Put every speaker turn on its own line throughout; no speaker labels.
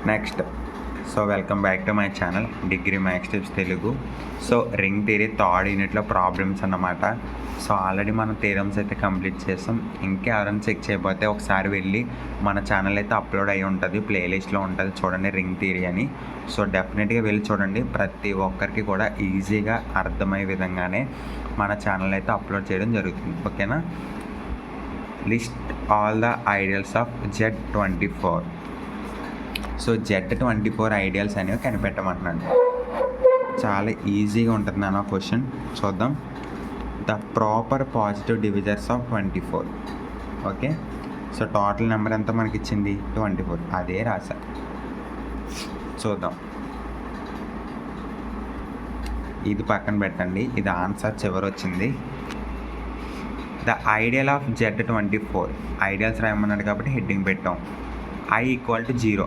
Next welcome back to my channel degree maths tips Telugu. Ring theory third యూనిట్లో problems అన్నమాట. Already మనం theorems అయితే complete చేస్తాం. ఇంకా ఎవరైనా చెక్ చేయకపోతే ఒకసారి వెళ్ళి మన ఛానల్ అయితే అప్లోడ్ అయ్యి ఉంటుంది, ప్లేలిస్ట్లో ఉంటుంది, చూడండి రింగ్ థియరీ అని. డెఫినెట్గా వెళ్ళి చూడండి. ప్రతి ఒక్కరికి కూడా ఈజీగా అర్థమయ్యే విధంగానే మన ఛానల్ అయితే అప్లోడ్ చేయడం జరుగుతుంది. ఓకేనా? List all the ideals of Z24. Z24 ideals అనేవి కనిపెట్టమంటున్నాను. చాలా ఈజీగా ఉంటుంది నాన్న క్వశ్చన్. చూద్దాం. The proper positive డివిజర్స్ of 24. Okay, total number ఎంత మనకి ఇచ్చింది? 24. అదే రాసా. చూద్దాం. ఇది పక్కన పెట్టండి, ఇది ఆన్సర్ చివరి వచ్చింది. The ideal of Z24 ideals రాయమన్నాడు కాబట్టి హెడ్డింగ్ పెట్టాం. I = 0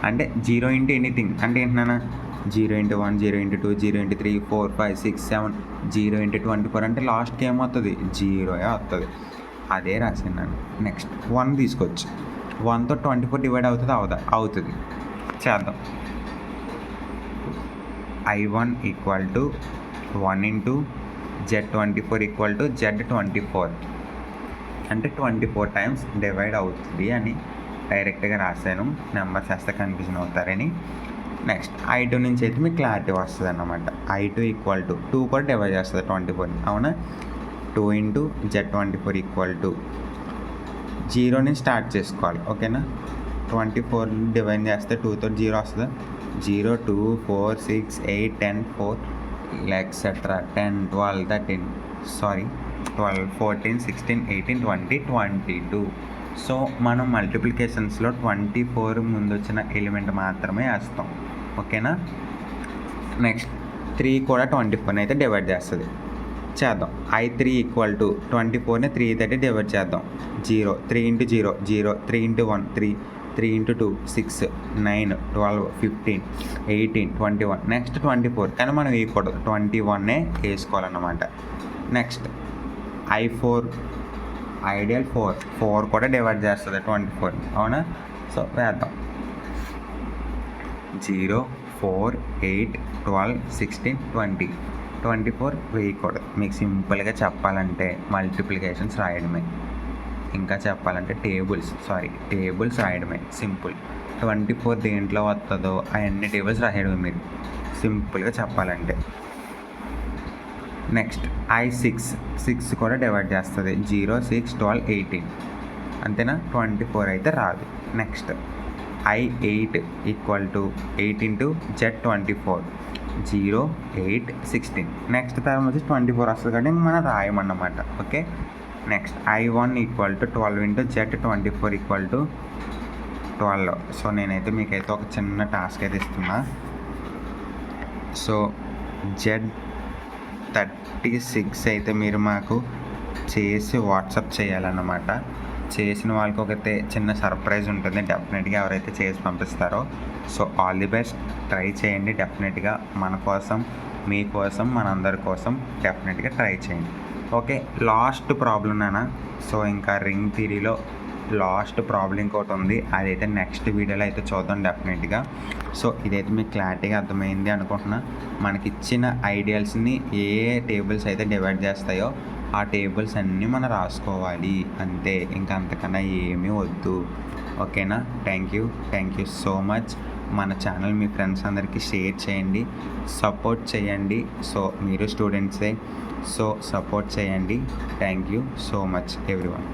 అంటే 0 ఇంటూ ఎనీథింగ్ అంటే ఏంటన్నా 0 × 1, 0 × 2, 0 × 3, 4, 5, 6, 7, 0 × 24 అంటే లాస్ట్కి ఏమవుతుంది? 0 వస్తుంది. అదే రాసినాను. నెక్స్ట్ 1 తీసుకోవచ్చు. 1తో 24 డివైడ్ అవుతుంది అవుతుంది. చేద్దాం. I1 = 1 × Z24 = Z24 అంటే 24 టైమ్స్ డివైడ్ అవుతుంది అని డైరెక్ట్గా రాశాను. నెంబర్స్ వేస్తే కన్ఫ్యూజన్ అవుతారని. నెక్స్ట్ I2 నుంచి అయితే మీకు క్లారిటీ వస్తుంది అన్నమాట. I2 = 2 కూడా డివైడ్ చేస్తుంది 24. అవునా? 2 × Z24 = 0 నుంచి స్టార్ట్ చేసుకోవాలి. ఓకేనా? 24 డివైడ్ చేస్తే 2తో 0 వస్తుంది. 0, 2, 4, 6, 8, 10, 4 ఎక్సెట్రా 10, 12, 13 12, 14, 16, 18, 20, 22. మనం మల్టిప్లికేషన్స్లో 24 ముందు వచ్చిన ఎలిమెంట్ మాత్రమే వేస్తాం. ఓకేనా? నెక్స్ట్ 3 కూడా 24 అయితే డివైడ్ చేస్తుంది. చేద్దాం. I3 = 24ని 3 తోటి డివైడ్ చేద్దాం. 0, 3 × 0, 0, 3 × 1, 3, 3 × 2, 6, 9, 12, 15, 18, 21. నెక్స్ట్ 24 కానీ మనం వేయకూడదు, 21 వేసుకోవాలన్నమాట. నెక్స్ట్ I4 ఐడియల్ 4 కూడా డివైడ్ చేస్తుంది 24. అవునా? వేద్దాం. 0, 4, 8, 12, 16, 20, 24 వేయకూడదు. మీకు సింపుల్గా చెప్పాలంటే మల్టిప్లికేషన్స్ రాయడమే. ఇంకా చెప్పాలంటే టేబుల్స్ రాయడమే సింపుల్. 24 దేంట్లో వస్తుందో అవన్నీ టేబుల్స్ రాయడమే మీరు సింపుల్గా చెప్పాలంటే. నెక్స్ట్ I6 కూడా డివైడ్ చేస్తుంది. 0, 6, 12, 18 అంతేనా? 24 అయితే రాదు. Next I8 = 8 × Z24 0, 8, 16. Next time వచ్చి 24 వస్తుంది కానీ మనం రాయమన్నమాట. ఓకే. Next I1 = 12 × Z24 12. నేనైతే మీకైతే ఒక చిన్న టాస్క్ అయితే ఇస్తున్నా. Z36 అయితే మీరు మాకు చేసి వాట్సాప్ చేయాలన్నమాట. చేసిన వాళ్ళకి ఒకతే చిన్న సర్ప్రైజ్ ఉంటుంది డెఫినెట్గా, ఎవరైతే చేసి పంపిస్తారో. All the best. ట్రై చేయండి డెఫినెట్గా. మన కోసం, మీకోసం, మనందరి కోసం డెఫినెట్గా ట్రై చేయండి. ఓకే. లాస్ట్ ప్రాబ్లం నానా. ఇంకా రింగ్ థియరీలో లాస్ట్ ప్రాబ్లం ఇంకోటి ఉంది, అదైతే నెక్స్ట్ వీడియోలో అయితే చూద్దాం డెఫినెట్గా. ఇదైతే మీకు క్లారిటీగా అర్థమైంది అనుకుంటున్నా. మనకి ఇచ్చిన ఐడియల్స్ని ఏ టేబుల్స్ అయితే డివైడ్ చేస్తాయో ఆ టేబుల్స్ అన్నీ మనం రాసుకోవాలి అంతే. ఇంకా అంతకన్నా ఏమీ వద్దు. ఓకేనా? Thank you so much. మన ఛానల్ మీ ఫ్రెండ్స్ అందరికీ షేర్ చేయండి, సపోర్ట్ చేయండి. మీరు స్టూడెంట్సే, సపోర్ట్ చేయండి. Thank you so much everyone.